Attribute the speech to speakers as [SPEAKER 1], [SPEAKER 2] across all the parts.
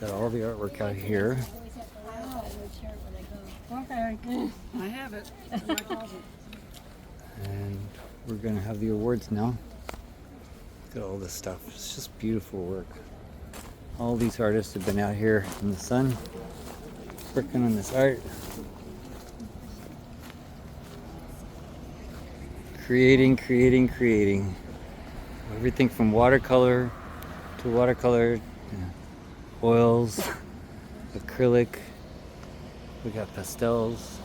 [SPEAKER 1] Got all the artwork out here.
[SPEAKER 2] Okay, I have it in my closet.
[SPEAKER 1] And we're gonna have the awards now. Look at all this stuff. It's just beautiful work. All these artists have been out here in the sun working on this art. Creating. Everything from watercolor to watercolor, oils, acrylic. We got pastels.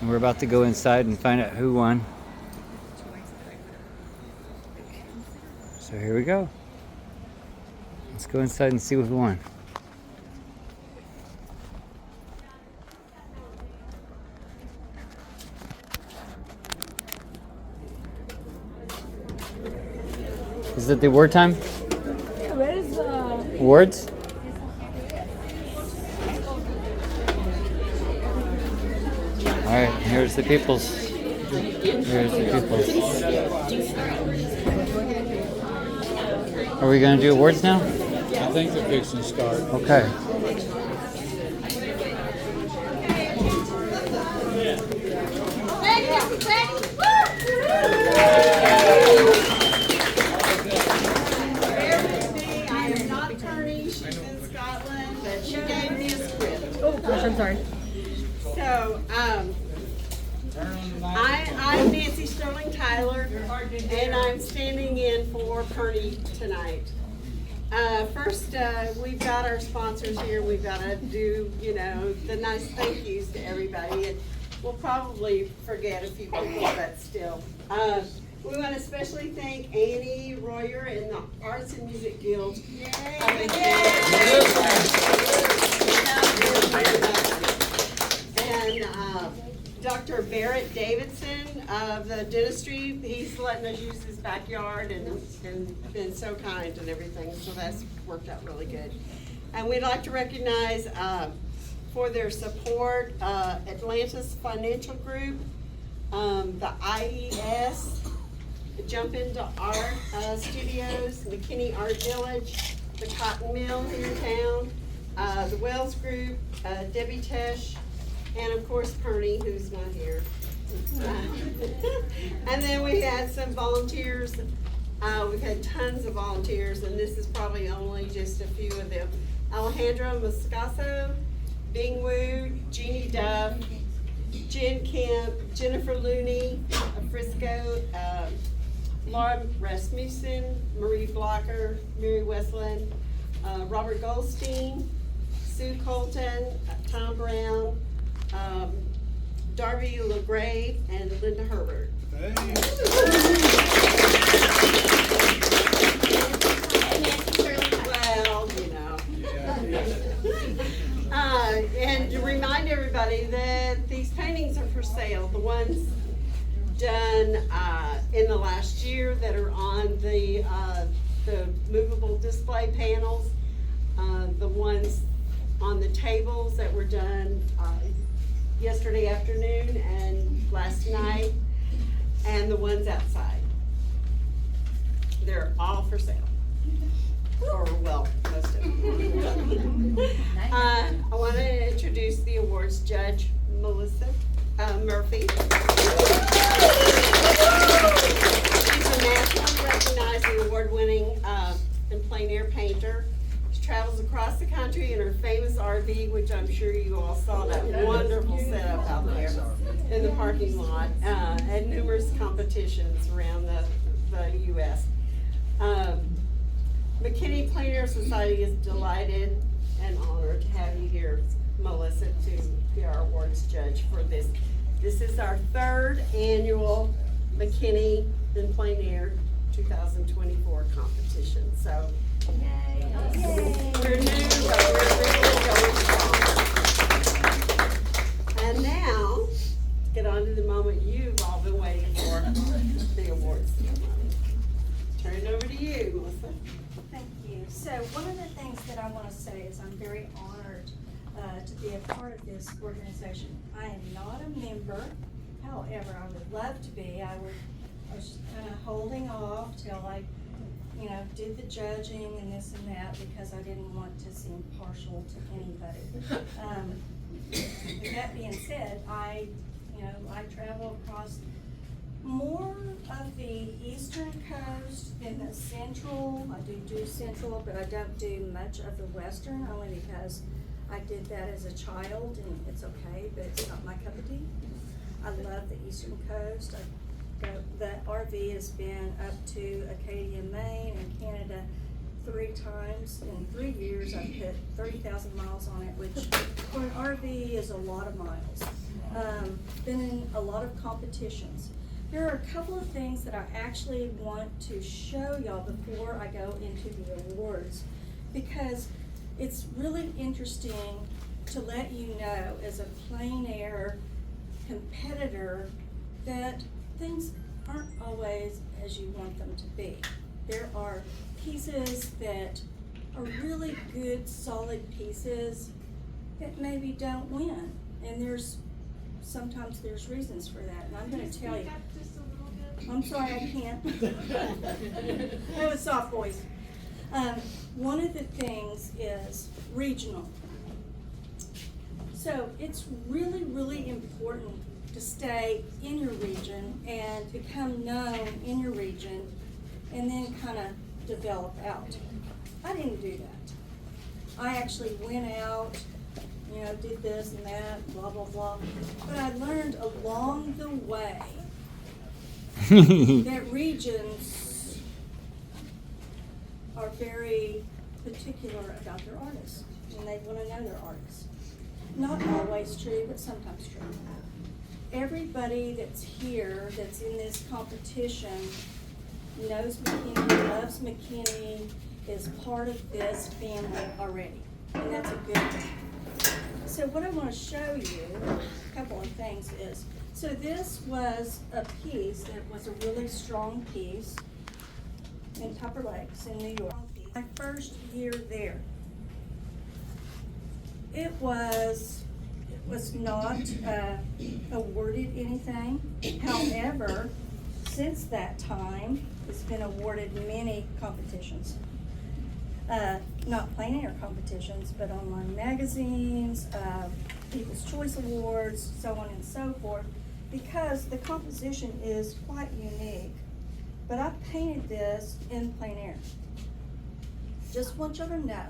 [SPEAKER 1] And we're about to go inside and find out who won. So here we go. Let's go inside and see who won. Is it the award time?
[SPEAKER 2] Where's
[SPEAKER 1] Awards? Alright, here's the peoples. Here's the peoples. Are we going to do awards now?
[SPEAKER 3] I think they're fixing to start.
[SPEAKER 1] Okay.
[SPEAKER 4] I am not Tony, she's in Scotland, but she gave me a script.
[SPEAKER 2] oh gosh, I'm sorry.
[SPEAKER 4] So, I'm Nancy Sterling Tyler, and I'm standing in for Perny tonight. First, we've got our sponsors here. We've got to do, the nice thank yous to everybody. And we'll probably forget a few people, but still. We want to especially thank Annie Royer and the Arts and Music Guild. And Dr. Barrett Davidson of the dentistry, he's letting us use his backyard and been so kind and everything, so that's worked out really good. And we'd like to recognize for their support Atlantis Financial Group, the IES, Jump Into Art Studios, McKinney Art Village, the Cotton Mill here in town, the Wells Group, Debbie Tesh, and of course Perny, who's not here. And then we had some volunteers. We've had tons of volunteers, and this is probably only just a few of them. Alejandro Moscaso, Bing Wu, Jeannie Duff, Jen Kemp, Jennifer Looney of Frisco, Laura Rasmussen, Marie Blocker, Mary Westland, Robert Goldstein, Sue Colton, Tom Brown, Darby LaGrave, and Linda Herbert. Well, and to remind everybody that these paintings are for sale. The ones done in the last year that are on the movable display panels, the ones on the tables that were done yesterday afternoon and last night, and the ones outside. They're all for sale. Or, well, most of them. I want to introduce the awards judge, Melissa Murphy. She's a nationally recognized and award-winning and plein air painter. She travels across the country in her famous RV, which I'm sure you all saw that wonderful setup out there in the parking lot, at numerous competitions around the U.S. McKinney Plein Air Society is delighted and honored to have you here, Melissa, to be our awards judge for this. This is our third annual McKinney in Plein Air 2024 competition. So, yay. We're new, but we're really going strong. And now, get on to the moment you've all been waiting for, the awards ceremony. Turn it over to you, Melissa.
[SPEAKER 5] Thank you. So one of the things that I want to say is I'm very honored to be a part of this organization. I am not a member. However, I would love to be. I was kind of holding off till I, you know, did the judging and this and that because I didn't want to seem partial to anybody. With that being said, I travel across more of the eastern coast than the central. I do central, but I don't do much of the western, only because I did that as a child, and it's okay, but it's not my cup of tea. I love the eastern coast. The RV has been up to Acadia, Maine, and Canada 3 times. In 3 years, I've put 30,000 miles on it, which for an RV is a lot of miles. Been in a lot of competitions. There are a couple of things that I actually want to show y'all before I go into the awards, because it's really interesting to let you know as a plein air competitor that things aren't always as you want them to be. There are pieces that are really good, solid pieces that maybe don't win, and sometimes there's reasons for that, and I'm going to tell you. I'm sorry, I can't. I have a soft voice. One of the things is regional. So it's really, really important to stay in your region and become known in your region and then kind of develop out. I didn't do that. I actually went out, did this and that, blah, blah, blah. But I learned along the way that regions are very particular about their artists, and they want to know their artists. Not always true, but sometimes true. Everybody that's here, that's in this competition, knows McKinney, loves McKinney, is part of this family already, and that's a good thing. So what I want to show you, a couple of things is, so this was a piece that was a really strong piece in Tupper Lakes in New York. My first year there. It was not awarded anything. However, since that time, it's been awarded many competitions. Not plein air competitions, but online magazines, People's Choice Awards, so on and so forth, because the composition is quite unique. But I painted this in plein air. Just want you to know,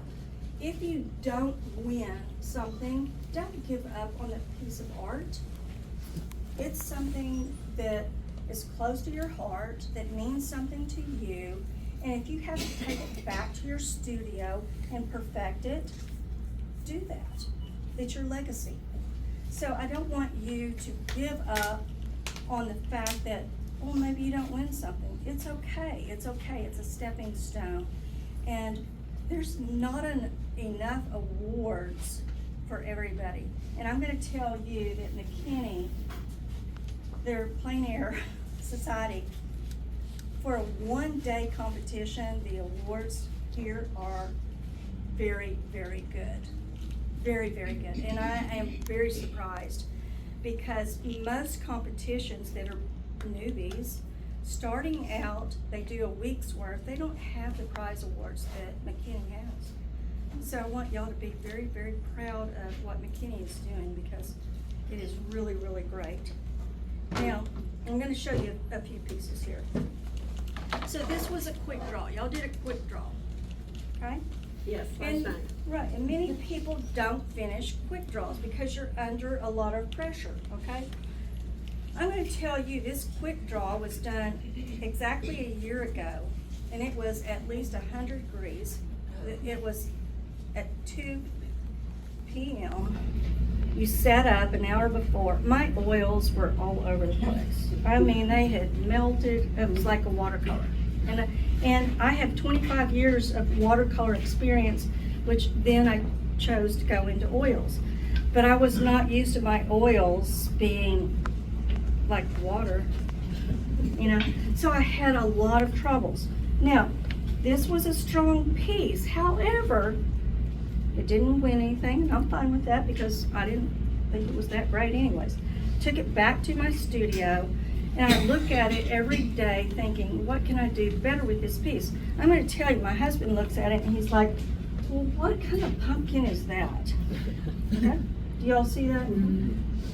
[SPEAKER 5] if you don't win something, don't give up on that piece of art. It's something that is close to your heart, that means something to you, and if you have to take it back to your studio and perfect it, do that. It's your legacy. So I don't want you to give up on the fact that, well, maybe you don't win something. It's okay. It's okay. It's a stepping stone. And there's not enough awards for everybody. And I'm going to tell you that McKinney, their plein air society, for a one-day competition, the awards here are very, very good. Very, very good. And I am very surprised, because most competitions that are newbies, starting out, they do a week's worth. They don't have the prize awards that McKinney has. So I want y'all to be very, very proud of what McKinney is doing, because it is really, really great. Now, I'm going to show you a few pieces here. So this was a quick draw. Y'all did a quick draw, okay?
[SPEAKER 4] Yes, last
[SPEAKER 5] And,
[SPEAKER 4] night.
[SPEAKER 5] right, and many people don't finish quick draws because you're under a lot of pressure, okay? I'm going to tell you this quick draw was done exactly a year ago, and it was at least 100 degrees. It was at 2 p.m. You set up an hour before. My oils were all over the place. I mean, they had melted. It was like a watercolor. And I have 25 years of watercolor experience, which then I chose to go into oils. But I was not used to my oils being like water, So I had a lot of troubles. Now, this was a strong piece. However, it didn't win anything, and I'm fine with that because I didn't think it was that great anyways. Took it back to my studio, And I look at it every day thinking, what can I do better with this piece? I'm gonna tell you, my husband looks at it and he's like, well, what kind of pumpkin is that? Okay? Do y'all see that?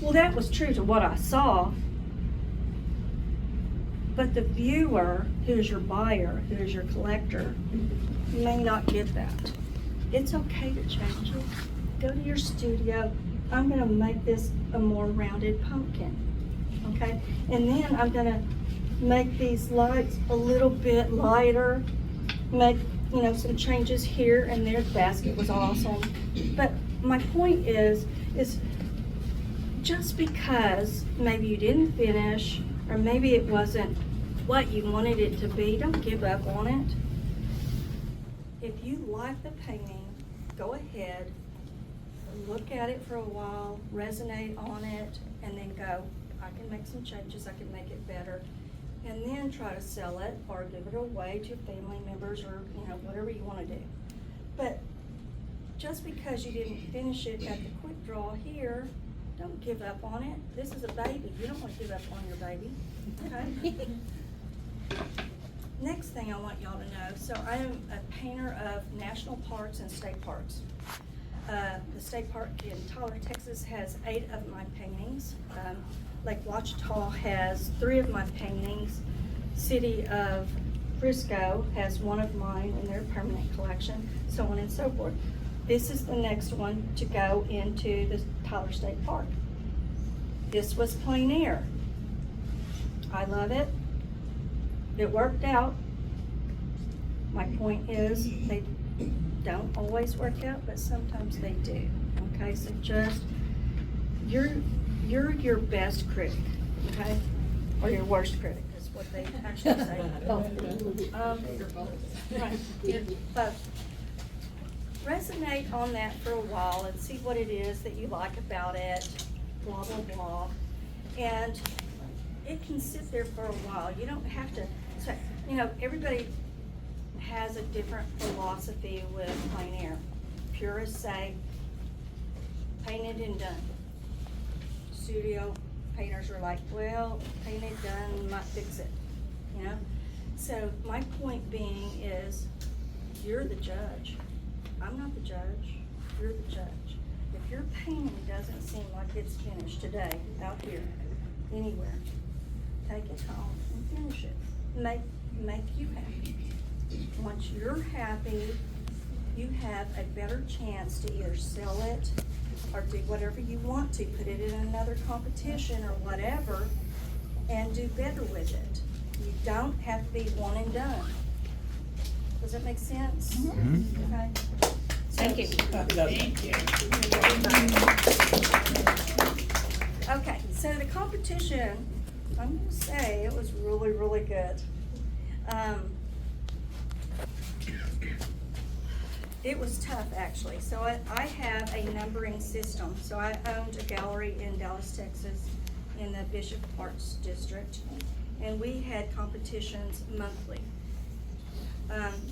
[SPEAKER 5] Well, that was true to what I saw. But the viewer, who's your buyer, who's your collector, may not get that. It's okay to change it. Go to your studio. I'm gonna make this a more rounded pumpkin, okay? And then I'm gonna make these lights a little bit lighter, make, you know, some changes here and there. The basket was awesome. But my point is just because maybe you didn't finish, or maybe it wasn't what you wanted it to be, don't give up on it. If you like the painting, go ahead, look at it for a while, resonate on it, and then go, I can make some changes, I can make it better. And then try to sell it or give it away to your family members, or, you know, whatever you wanna do. But just because you didn't finish it at the quick draw here, don't give up on it. This is a baby. You don't want to give up on your baby. Okay? Next thing I want y'all to know, so I am a painter of national parks and state parks. The state park in Tyler, Texas has 8 of my paintings. Lake Ouachita has 3 of my paintings. City of Frisco has 1 of mine in their permanent collection, so on and so forth. This is the next one to go into the Tyler State Park. This was Plein Air. I love it. It worked out. My point is, they don't always work out, but sometimes they do. Okay, so just, you're your best critic, okay? Or your worst critic is what they actually say. Right, but resonate on that for a while and see what it is that you like about it, blah, blah, blah. And it can sit there for a while. You don't have to, so, you know, everybody has a different philosophy with plein air. Purists say, painted and done. Studio painters are like, well, painted, done, might fix it, you know? So my point being is, you're the judge. I'm not the judge, you're the judge. If your painting doesn't seem like it's finished today, out here, anywhere, take it home and finish it. Make you happy. Once you're happy, you have a better chance to either sell it or do whatever you want to, put it in another competition or whatever, and do better with it. You don't have to be one and done. Does that make sense?
[SPEAKER 1] Mm-hmm.
[SPEAKER 5] Okay.
[SPEAKER 2] Thank you.
[SPEAKER 3] Thank you.
[SPEAKER 5] Okay, so the competition, I'm gonna say it was really, really good. It was tough, actually. So I have a numbering system. So I owned a gallery in Dallas, Texas, in the Bishop Arts District, and we had competitions monthly.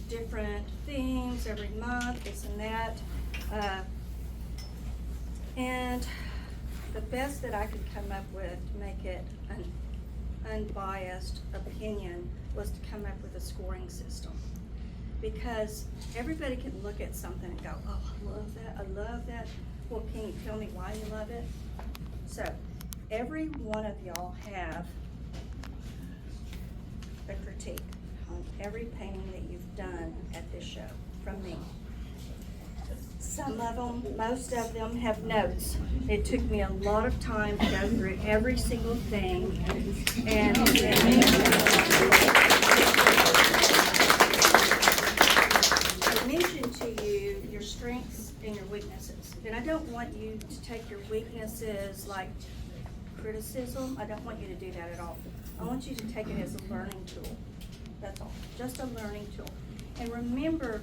[SPEAKER 5] Different themes every month, this and that. And the best that I could come up with to make it an unbiased opinion was to come up with a scoring system. Because everybody can look at something and go, oh, I love that, I love that. Well, can you tell me why you love it? So, every one of y'all have a critique on every painting that you've done at this show from me. Some of them, most of them have notes. It took me a lot of time to go through every single thing and I mentioned to you your strengths and your weaknesses. And I don't want you to take your weaknesses like criticism. I don't want you to do that at all. I want you to take it as a learning tool. That's all, just a learning tool. And remember,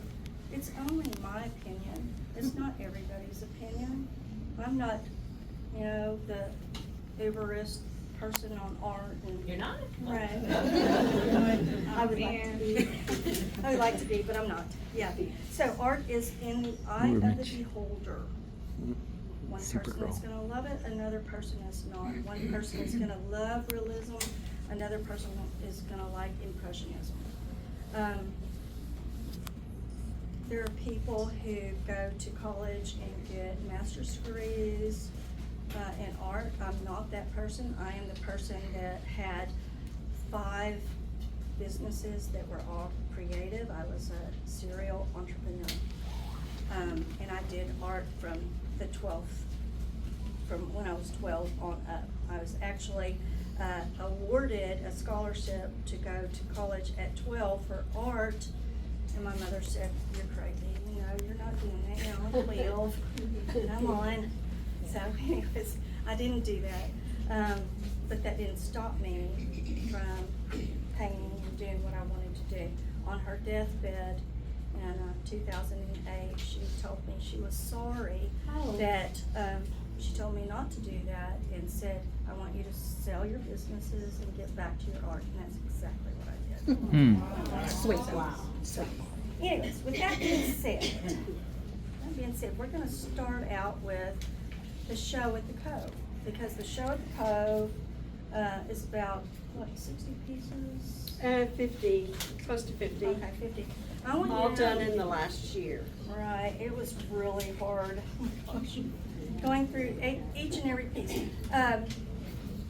[SPEAKER 5] it's only my opinion. It's not everybody's opinion. I'm not, you know, the uberest person on art. And
[SPEAKER 2] You're not?
[SPEAKER 5] right. I would like to be. I would like to be, but I'm not. Yeah. So art is in the eye of the beholder. One
[SPEAKER 1] Super
[SPEAKER 5] person is
[SPEAKER 1] cool.
[SPEAKER 5] going to love it, another person is not. One person is going to love realism, Another person is gonna like Impressionism. There are people who go to college and get master's degrees in art. I'm not that person. I am the person that had 5 businesses that were all creative. I was a serial entrepreneur. And I did art from when I was 12 on up. I was actually awarded a scholarship to go to college at 12 for art. And my mother said, "You're crazy, you know, you're not doing that, you're only 12, come on." So anyways, I didn't do that. But that didn't stop me from painting and doing what I wanted to do. On her deathbed in 2008, she told me she was sorry that, she told me not to do that and said, "I want you to sell your businesses and get back to your art," and that's exactly what I did.
[SPEAKER 2] Sweet. Wow.
[SPEAKER 5] So, anyways, with that being said, we're gonna start out with the show at the Cove, because the show at the Cove is about, what, 60 pieces?
[SPEAKER 4] 50, close to 50.
[SPEAKER 5] Okay, 50. I want
[SPEAKER 4] All
[SPEAKER 5] you to
[SPEAKER 4] done
[SPEAKER 5] know-
[SPEAKER 4] in the last year.
[SPEAKER 5] Right, it was really hard, going through each and every piece.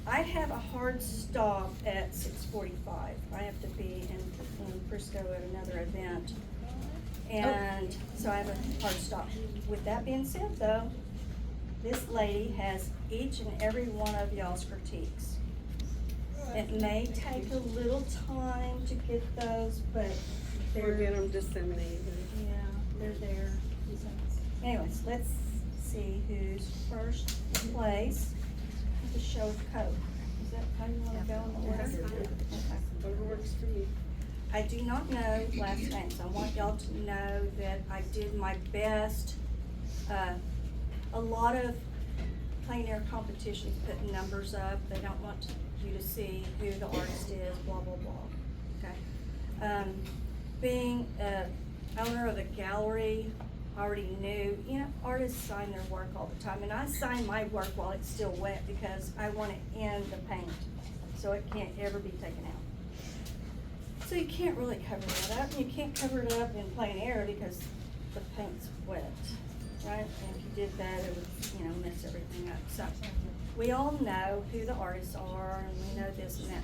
[SPEAKER 5] I have a hard stop at 6:45. I have to be in Frisco at another event. And so I have a hard stop. With that being said though, this lady has each and every one of y'all's critiques. It may take a little time to get those, but
[SPEAKER 4] We'll
[SPEAKER 5] they're,
[SPEAKER 4] get them disseminated.
[SPEAKER 5] yeah, they're there. Anyways, let's see who's first place at the show at the Cove. Is that how you wanna go in the order? Okay.
[SPEAKER 4] Whatever works for you.
[SPEAKER 5] I do not know last names. I want y'all to know that I did my best. A lot of plein air competitions put numbers up. They don't want you to see who the artist is, blah, blah, blah, okay? Being a owner of a gallery, I already knew, you know, artists sign their work all the time, and I sign my work while it's still wet because I want to end the paint, so it can't ever be taken out. So you can't really cover it up, and you can't cover it up in plein air because the paint's wet, right? And if you did that, it would, you know, mess everything up. So we all know who the artists are, and we know this and that.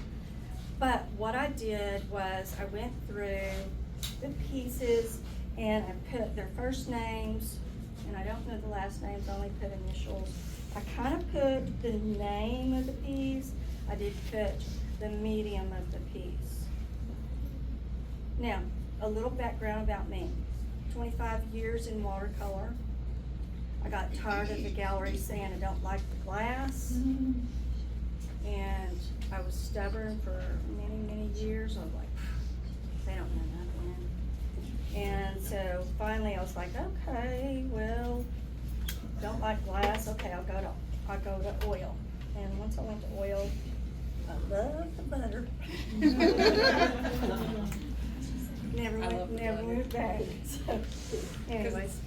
[SPEAKER 5] But what I did was I went through the pieces and I put their first names, and I don't know the last names, I only put initials. I kind of put the name of the piece, I did put the medium of the piece. Now, a little background about me. 25 years in watercolor. I got tired of the gallery saying I don't like the glass. And I was stubborn for many, many years. I was like, they don't know nothing. And so finally I was like, okay, well, don't like glass, okay, I'll go to oil. And once I went to oil, I love the butter. Never went back. So anyways,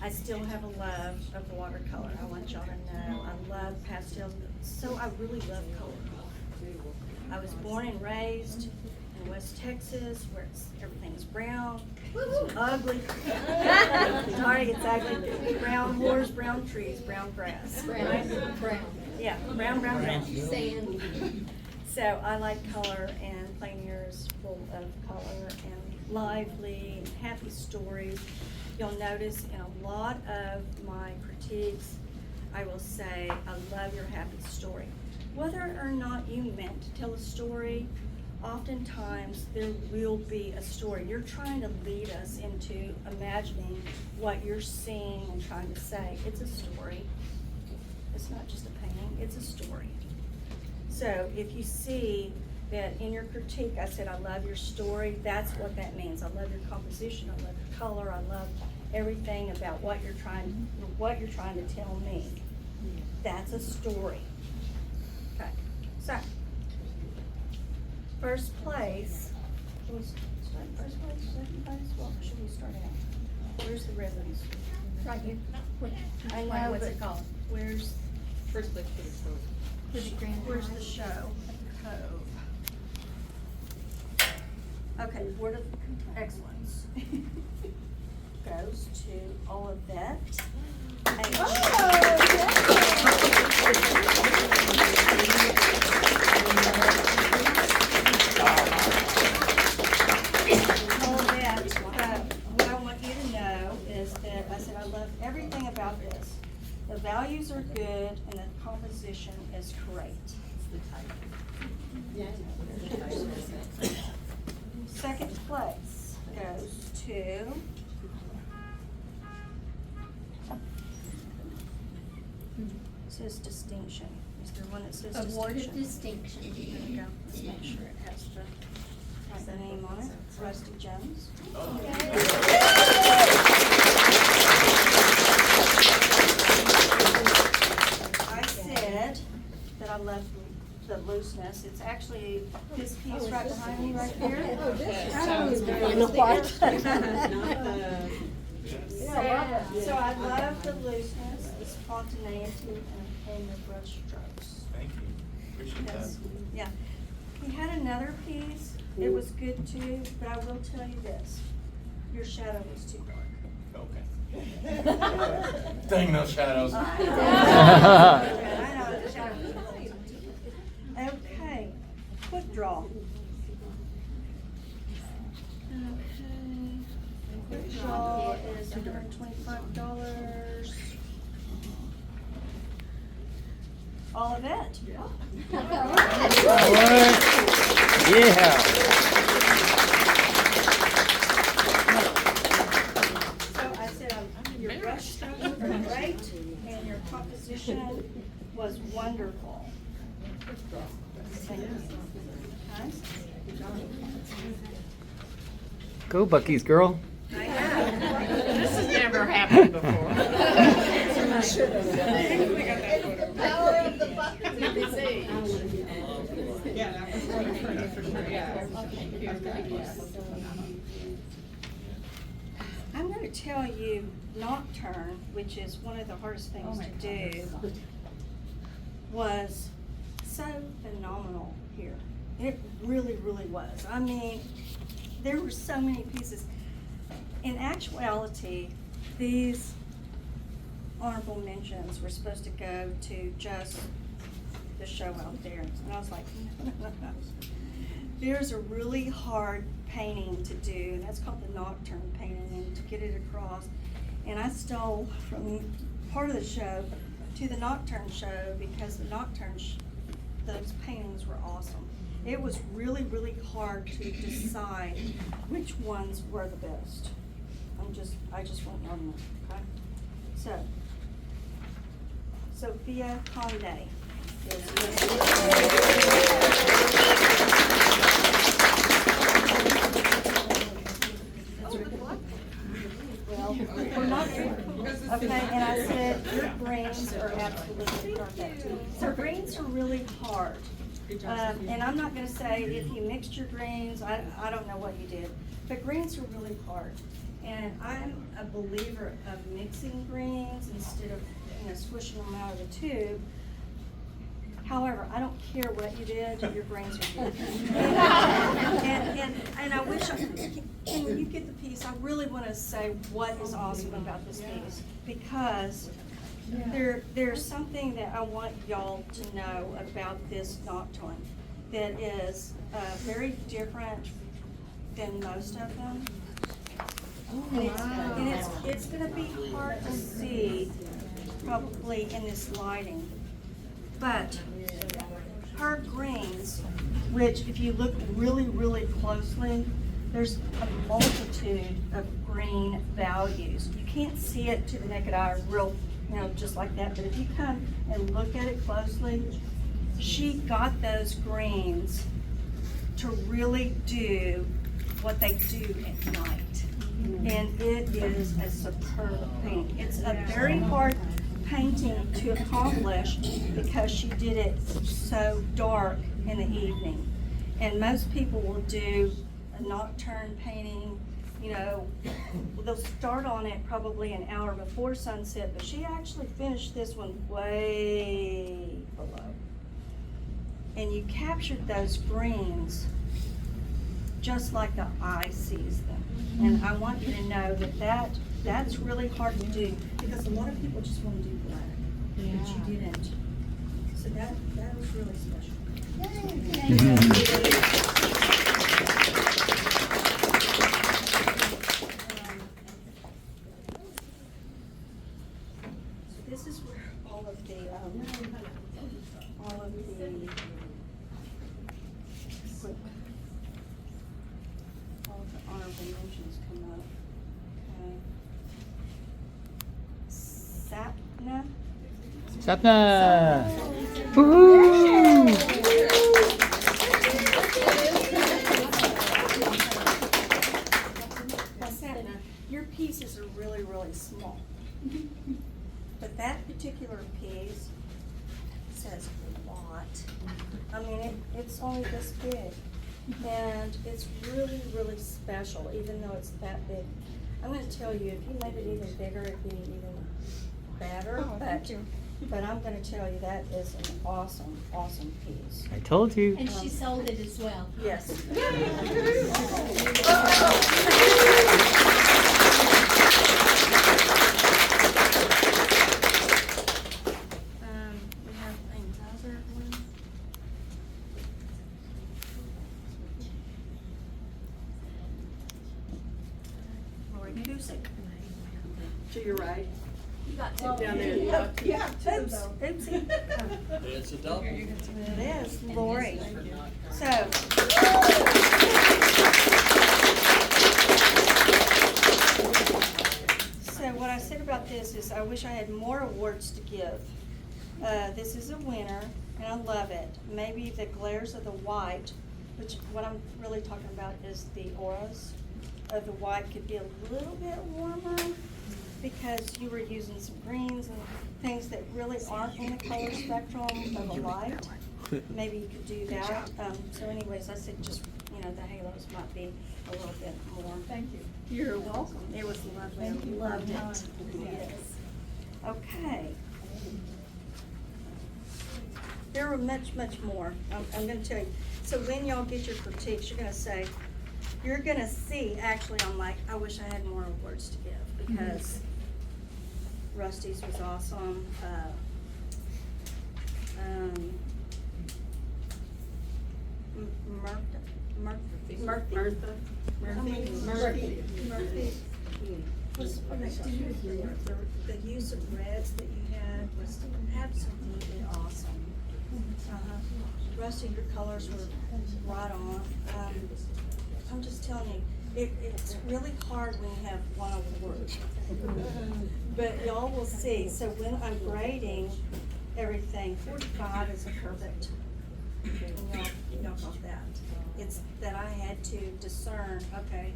[SPEAKER 5] I still have a love of watercolor. I want y'all to know I love pastels. So I really love color. I was born and raised in West Texas where everything's brown, it's ugly. Sorry, it's ugly. Brown horse, brown trees, brown grass.
[SPEAKER 2] Brown.
[SPEAKER 5] Yeah, brown.
[SPEAKER 2] Sand.
[SPEAKER 5] So I like color, and plein air is full of color and lively and happy stories. You'll notice in a lot of my critiques, I will say, I love your happy story. Whether or not you meant to tell a story, oftentimes there will be a story. You're trying to lead us into imagining what you're seeing and trying to say. It's a story. It's not just a painting, it's a story. So if you see that in your critique, I said, I love your story, that's what that means. I love your composition, I love your color, I love everything about what you're trying to tell me. That's a story. Okay, so, first place, can we start first place, second place? What should we start at? Where's the ribbons?
[SPEAKER 2] Right here.
[SPEAKER 5] I know,
[SPEAKER 2] What's
[SPEAKER 5] but
[SPEAKER 2] it called?
[SPEAKER 5] where's
[SPEAKER 2] First place for the show.
[SPEAKER 5] where's the show? Cove. Okay, Word of Excellence goes to Olivet. Olivet, what I want you to know is that I said I love everything about this. The values are good and the composition is great. Second place goes to says distinction. Is there one that says
[SPEAKER 2] Awarded
[SPEAKER 5] distinction?
[SPEAKER 2] distinction.
[SPEAKER 5] There we go. Let's make sure it has the right name on it. Rusty Jones. I said that I love the looseness. It's actually this piece right behind me right here. So I love the looseness, the spontaneity, and the brush strokes.
[SPEAKER 6] Thank you. Appreciate that.
[SPEAKER 5] Yes, yeah. He had another piece, it was good too, but I will tell you this, your shadow was too dark.
[SPEAKER 6] Okay. Dang those shadows.
[SPEAKER 5] I know, the shadow was dark. Okay, quick draw. Okay, quick draw is $125. All of it.
[SPEAKER 1] Yeah.
[SPEAKER 5] So I said, your brush strokes were great, and your composition was wonderful. Okay.
[SPEAKER 1] Go Bucky's girl.
[SPEAKER 5] I know.
[SPEAKER 7] This has never happened before.
[SPEAKER 2] Power of the bucket.
[SPEAKER 7] Yeah, that was for sure, yeah.
[SPEAKER 5] I'm going to tell you nocturne, which is one of the hardest things to do, was so phenomenal here. It really, really was. I mean, there were so many pieces. In actuality, these honorable mentions were supposed to go to just the show out there. And I was like, no. There's a really hard painting to do, and that's called the nocturne painting, and to get it across. And I stole from part of the show to the nocturne show because the nocturne, those paintings were awesome. It was really, really hard to decide which ones were the best. I just want y'all to know, okay? So, Sophia Conde Well, we're not, okay, and I said, your greens are absolutely perfect. So greens are really hard. And I'm not gonna say if you mixed your greens, I don't know what you did, but greens are really hard. And I'm a believer of mixing greens instead of, swishing them out of the tube. However, I don't care what you did, your greens are good. And I wish, can you get the piece? I really wanna say what is awesome about this piece, because there's something that I want y'all to know about this nocturne that is very different than most of them. And it's gonna be hard to see probably in this lighting. But her greens, which if you look really, really closely, there's a multitude of green values. You can't see it to the naked eye real, just like that, but if you come and look at it closely, she got those greens to really do what they do at night. And it is a superb painting. It's a very hard painting to accomplish because she did it so dark in the evening. And most people will do a nocturne painting, they'll start on it probably an hour before sunset, but she actually finished this one way below. and you captured those greens just like the eye sees them. And I want you to know that that's really hard to do, because a lot of people just want to do black, but you didn't. So that was really special. So this is where all of the honorable mentions come up. Okay. Sapna.
[SPEAKER 1] Sapna! Woohoo!
[SPEAKER 5] Now, Sapna, your pieces are really, really small. But that particular piece says a lot. I mean, it's only this big. And it's really, really special, even though it's that big. I'm gonna tell you, if you made it even bigger, it'd be even better. But I'm gonna tell you, that is an awesome, awesome piece.
[SPEAKER 1] I told you.
[SPEAKER 8] And she sold it as well.
[SPEAKER 5] Yes. We have another one. Lori Cusick.
[SPEAKER 4] To your right.
[SPEAKER 8] You got
[SPEAKER 4] Down there.
[SPEAKER 2] Yeah,
[SPEAKER 5] Oops, oopsie.
[SPEAKER 3] It's a double.
[SPEAKER 5] It is, Lori. So what I said about this is I wish I had more awards to give. This is a winner, and I love it. Maybe the glares of the white, which what I'm really talking about is the auras of the white could be a little bit warmer, because you were using some greens and things that really aren't in the color spectrum of a light. Maybe you could do that. So anyways, I said just, the halos might be a little bit more.
[SPEAKER 2] Thank you.
[SPEAKER 5] You're welcome. It was lovely.
[SPEAKER 2] Thank you.
[SPEAKER 5] Loved it. Yes. Okay. There were much, much more. I'm gonna tell you. So when y'all get your critiques, you're gonna see, actually, I'm like, I wish I had more awards to give, because Rusty's was awesome. Murphy was the use of reds that you had was absolutely awesome. Rusty, your colors were right on. I'm just telling you, it's really hard when you have one award. But y'all will see. So when I'm grading everything, 45 is a perfect. And y'all got that. It's that I had to discern, okay,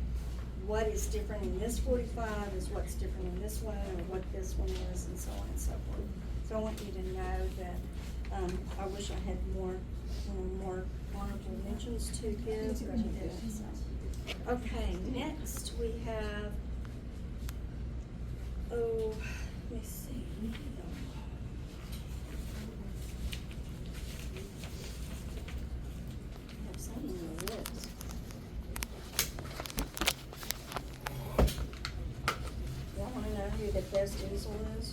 [SPEAKER 5] what is different in this 45 is what's different in this one, or what this one is, and so on and so forth. So I want you to know that I wish I had more honorable mentions to give, but I didn't. So. Okay, next we have, let me see. I have something on the list. Y'all wanna know who the best diesel is?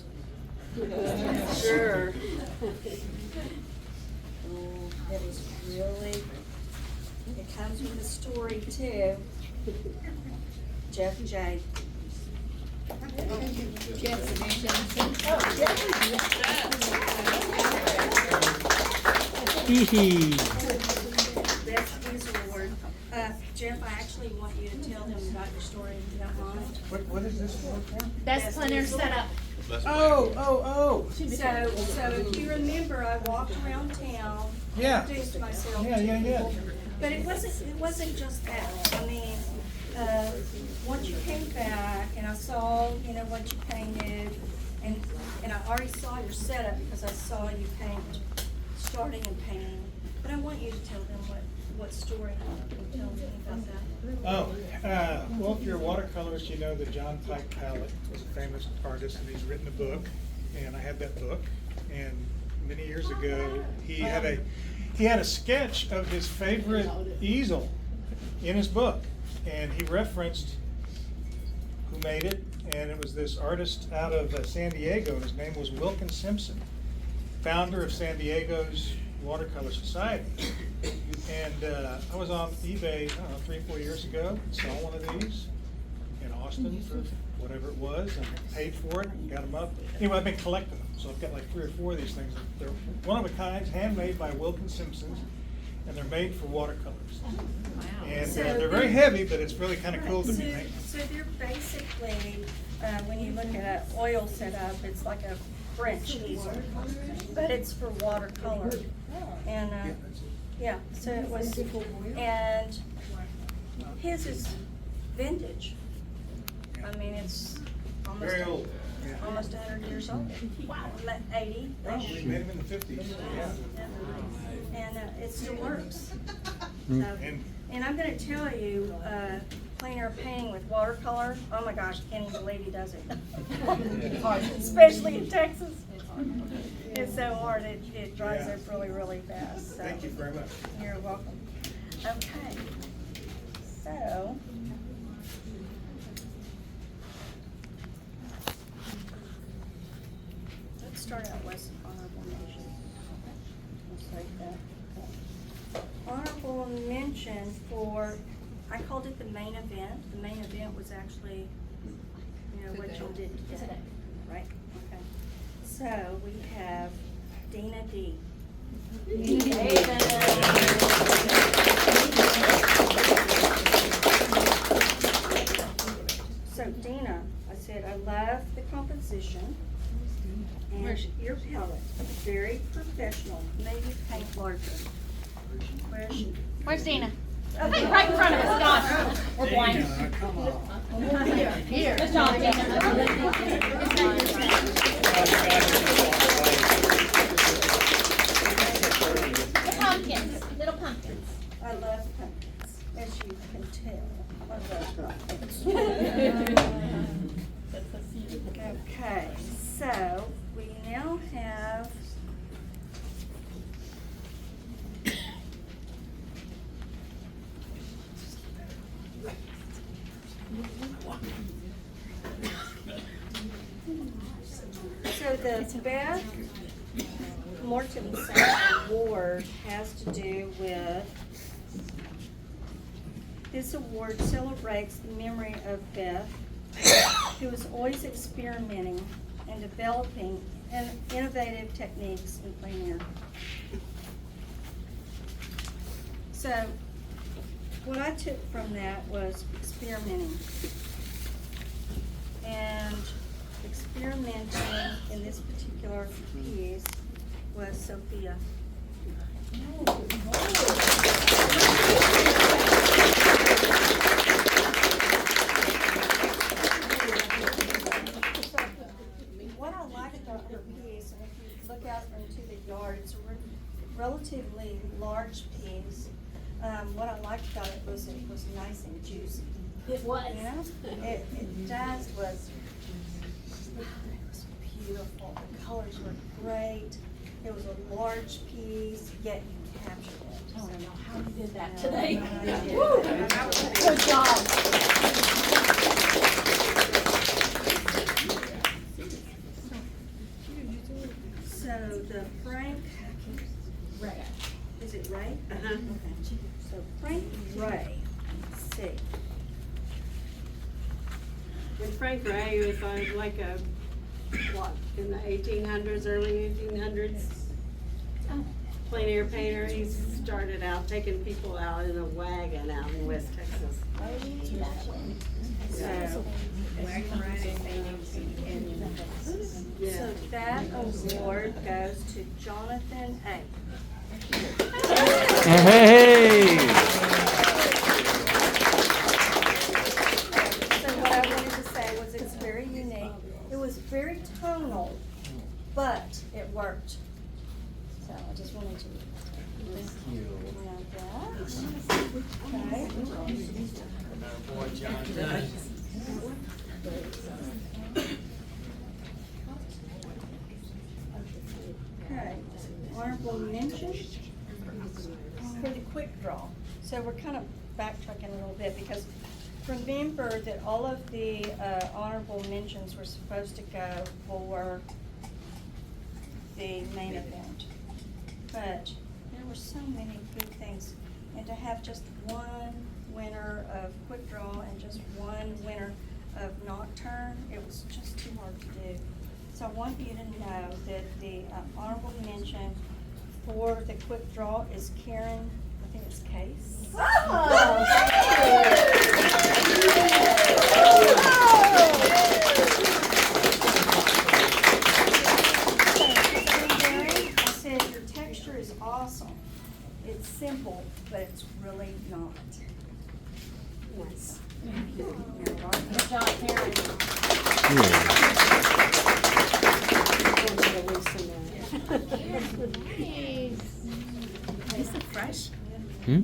[SPEAKER 4] Sure.
[SPEAKER 5] It is really, it comes with a story too. Jeff J.
[SPEAKER 1] Hee hee.
[SPEAKER 5] Best diesel award. Jeff, I actually want you to tell them about your story if you don't mind.
[SPEAKER 6] What is this for?
[SPEAKER 8] Best planner setup.
[SPEAKER 6] Oh.
[SPEAKER 5] So if you remember, I walked around town,
[SPEAKER 6] Yeah.
[SPEAKER 5] introduced myself
[SPEAKER 6] Yeah,
[SPEAKER 5] to
[SPEAKER 6] yeah, yeah.
[SPEAKER 5] people. But it wasn't just that. I mean, once you came back and I saw, what you painted, and I already saw your setup because I saw you starting and painting. But I want you to tell them what story you tell me about that.
[SPEAKER 9] Well, if you're watercolorist, you know that John Pike Palette was a famous artist, and he's written a book, and I had that book, and many years ago, he he had a sketch of his favorite easel in his book, and he referenced who made it, and it was this artist out of San Diego. His name was Wilkins Simpson, founder of San Diego's Watercolor Society. And I was on eBay, I don't know, 3-4 years ago, and saw one of these in Austin for whatever it was, and paid for it, and got them up. Anyway, I've been collecting them, so I've got like 3 or 4 of these things. They're one of a kind, handmade by Wilkins Simpson, and they're made for watercolors. And
[SPEAKER 5] So
[SPEAKER 9] they're very heavy, but it's really kind of cool to be made.
[SPEAKER 5] So they're basically, when you look at an oil setup, it's like a French easel, but it's for watercolor. And, yeah, so it was, and his is vintage. I mean, it's almost,
[SPEAKER 9] Very old. Yeah.
[SPEAKER 5] almost 100 years old. Wow. 80.
[SPEAKER 9] Probably made them in the 50s. Yeah.
[SPEAKER 5] And it still works.
[SPEAKER 9] And
[SPEAKER 5] And I'm gonna tell you, plein air painting with watercolor, oh my gosh, can't even believe he does it. Especially in Texas. It's so hard, it dries up really, really fast, so.
[SPEAKER 9] thank you very much.
[SPEAKER 5] You're welcome. Okay, so. Let's start out with honorable mention. Just like that. Honorable mention for, I called it the main event. The main event was actually, you know, what you did today, right? Okay. So we have Dina D. So Dina, I said, I love the composition and your palette, very professional, maybe paint larger. Where's she?
[SPEAKER 8] Where's Dina? Okay, right in front of us, Don. We're blind. Here. Good job, Dina. The pumpkins, little pumpkins.
[SPEAKER 5] I love pumpkins, as you can tell. I love pumpkins. Okay, so we now have so the Beth Mortensen Award has to do with, this award celebrates the memory of Beth, who is always experimenting and developing innovative techniques in plein air. So, what I took from that was experimenting. And experimenting in this particular piece was Sophia. What I like about her piece, and if you look out into the yard, it's a relatively large piece. What I liked about it was nice and juicy.
[SPEAKER 8] It was.
[SPEAKER 5] You know, it just was beautiful. The colors were great. It was a large piece, yet you captured it.
[SPEAKER 8] I don't know how you did that
[SPEAKER 5] No,
[SPEAKER 8] today.
[SPEAKER 5] no, I did.
[SPEAKER 8] Woo! Good job.
[SPEAKER 5] So the Frank,
[SPEAKER 8] Right.
[SPEAKER 5] is it Ray?
[SPEAKER 4] Uh-huh.
[SPEAKER 5] Okay. So Frank Ray, let's see.
[SPEAKER 4] And Frank Ray was like a, what, in the 1800s, early 1800s? Plein air painter. He started out taking people out in a wagon out in West Texas. So, yeah.
[SPEAKER 5] So that award goes to Jonathan A.
[SPEAKER 1] Hey!
[SPEAKER 5] So what I wanted to say was it's very unique. It was very tonal, but it worked. So I just wanted to. Around that. Okay. Okay, honorable mention. we're kind of backtracking a little bit because remember that all of the honorable mentions were supposed to go for the main event. But there were so many good things. And to have just one winner of quick draw and just one winner of nocturne, it was just too hard to do. So I want you to know that the honorable mention for the quick draw is Karen, I think it's Case. I said your texture is awesome. It's simple, but it's really not.
[SPEAKER 4] Nice.
[SPEAKER 5] You're right.
[SPEAKER 8] Good job, Karen.
[SPEAKER 2] Is it fresh?
[SPEAKER 1] Hmm?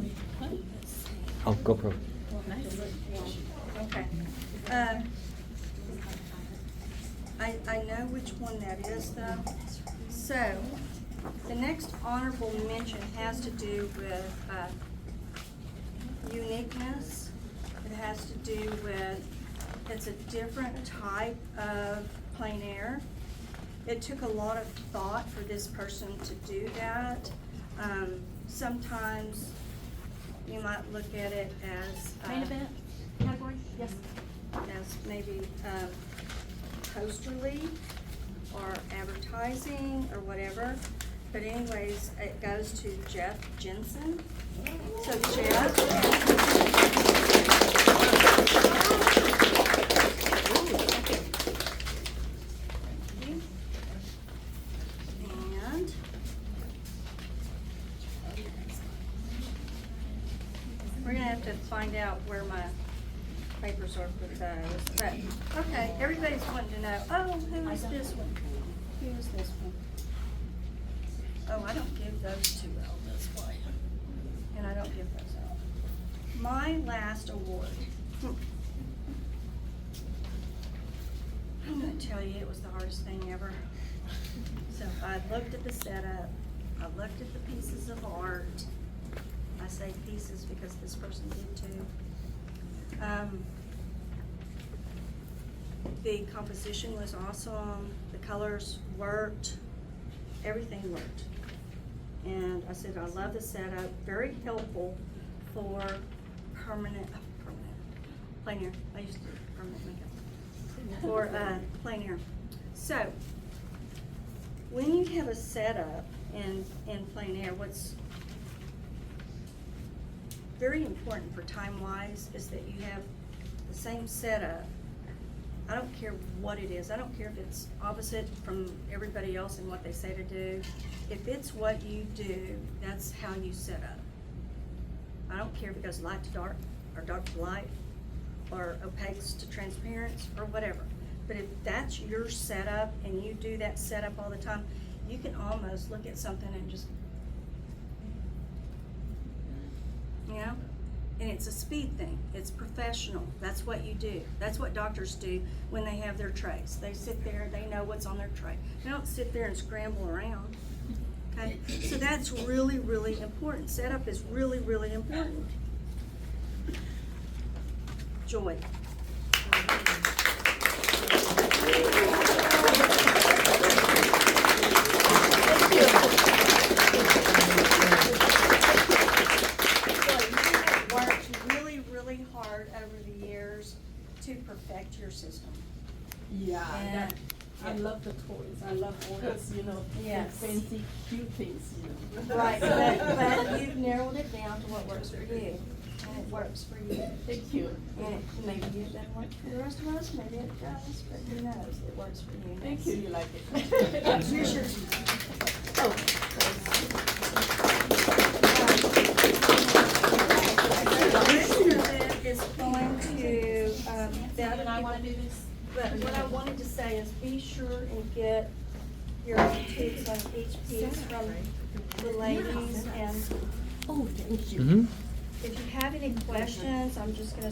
[SPEAKER 1] Oh, GoPro.
[SPEAKER 5] Okay. I know which one that is though. So, the next honorable mention has to do with uniqueness. It has to do with, it's a different type of plein air. It took a lot of thought for this person to do that. Sometimes you might look at it as
[SPEAKER 8] Main event category? Yes.
[SPEAKER 5] as maybe posterly or advertising or whatever. But anyways, it goes to Jeff Jensen. So Jeff. And we're gonna have to find out where my papers are for those. But, okay, everybody's wanting to know, oh, who is this one? Who is this one? Oh, I don't give those too well this way. And I don't give those out. My last award. I'm gonna tell you, it was the hardest thing ever. So I looked at the setup, I looked at the pieces of art. I say pieces because this person did too. The composition was awesome, the colors worked, everything worked. And I said, I love the setup, very helpful for permanent plein air. I used to do permanent makeup. For plein air. So, when you have a setup in plein air, what's very important for time-wise is that you have the same setup. I don't care what it is. I don't care if it's opposite from everybody else and what they say to do. If it's what you do, that's how you set up. I don't care if it goes light to dark, or dark to light, or opaques to transparent, or whatever. But if that's your setup and you do that setup all the time, you can almost look at something and just, you know? And it's a speed thing. It's professional. That's what you do. That's what doctors do when they have their trays. They sit there, they know what's on their tray. They don't sit there and scramble around. Okay? So that's really, really important. Setup is really, really important. Joy. Hard over the years to perfect your system.
[SPEAKER 2] Yeah,
[SPEAKER 5] And
[SPEAKER 2] I love the toys. I love all this,
[SPEAKER 5] Yes.
[SPEAKER 2] fancy, cute things,
[SPEAKER 5] right, but you've narrowed it down to what works for you, and it works for you.
[SPEAKER 2] Thank you.
[SPEAKER 5] And maybe it doesn't work for the rest of us, maybe it does, but who knows, it works for you.
[SPEAKER 2] Thank you, you like it.
[SPEAKER 5] Here's your, is going to, the other
[SPEAKER 8] And I
[SPEAKER 5] people,
[SPEAKER 8] wanna do this.
[SPEAKER 5] but what I wanted to say is be sure and get your tips on each piece from the ladies, and
[SPEAKER 2] Oh, thank you.
[SPEAKER 1] Mm-hmm.
[SPEAKER 5] if you have any questions, I'm just gonna